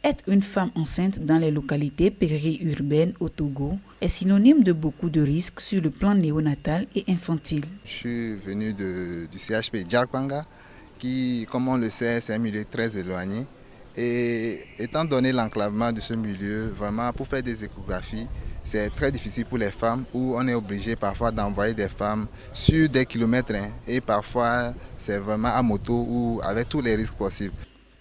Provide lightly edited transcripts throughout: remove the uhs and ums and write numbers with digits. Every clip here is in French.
Être une femme enceinte dans les localités périurbaines au Togo est synonyme de beaucoup de risques sur le plan néonatal et infantile. Je suis venu du CHP Djarkwanga, qui, comme on le sait, c'est un milieu très éloigné. Et étant donné l'enclavement de ce milieu, vraiment pour faire des échographies, c'est très difficile pour les femmes où on est obligé parfois d'envoyer des femmes sur des kilomètres. Et parfois, c'est vraiment à moto ou avec tous les risques possibles.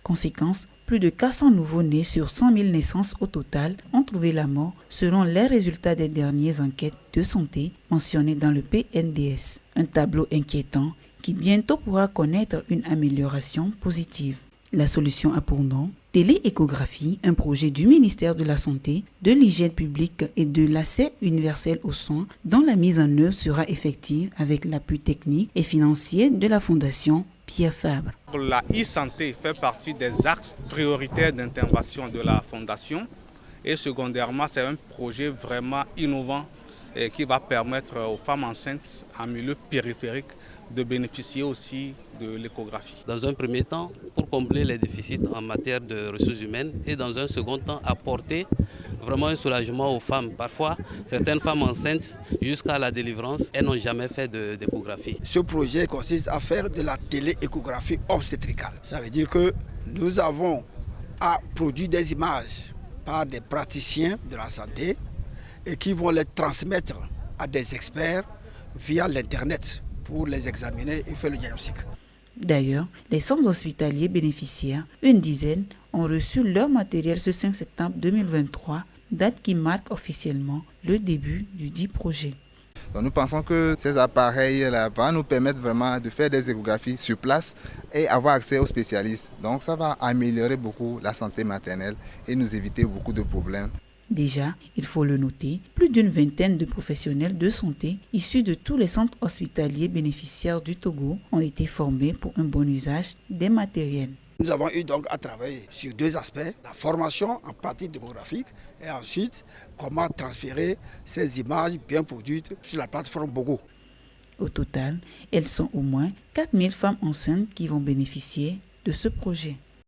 Conséquence, plus de 400 nouveau-nés sur 100 000 naissances au total ont trouvé la mort selon les résultats des dernières enquêtes de santé mentionnées dans le PNDS. Un tableau inquiétant qui bientôt pourra connaître une amélioration positive. La solution a pour nom Télééchographie, un projet du ministère de la Santé, de l'Hygiène publique et de l'accès universel aux soins dont la mise en œuvre sera effective avec l'appui technique et financier de la Fondation Pierre Fabre. La e-santé fait partie des axes prioritaires d'intervention de la Fondation et secondairement c'est un projet vraiment innovant qui va permettre aux femmes enceintes en milieu périphérique de bénéficier aussi de l'échographie. Dans un premier temps, pour combler les déficits en matière de ressources humaines et dans un second temps, apporter vraiment un soulagement aux femmes. Parfois, certaines femmes enceintes, jusqu'à la délivrance, elles n'ont jamais fait d'échographie. Ce projet consiste à faire de la télééchographie obstétricale. Ça veut dire que nous avons à produire des images par des praticiens de la santé et qui vont les transmettre à des experts via l'Internet pour les examiner et faire le diagnostic. D'ailleurs, les centres hospitaliers bénéficiaires, une dizaine, ont reçu leur matériel ce 5 septembre 2023, date qui marque officiellement le début du dit projet. Donc nous pensons que ces appareils-là vont nous permettre vraiment de faire des échographies sur place et avoir accès aux spécialistes. Donc ça va améliorer beaucoup la santé maternelle et nous éviter beaucoup de problèmes. Déjà, il faut le noter, plus d'une vingtaine de professionnels de santé issus de tous les centres hospitaliers bénéficiaires du Togo ont été formés pour un bon usage des matériels. Nous avons eu donc à travailler sur deux aspects, la formation en pratique démographique et ensuite comment transférer ces images bien produites sur la plateforme Bogo. Au total, elles sont au moins 4000 femmes enceintes qui vont bénéficier de ce projet.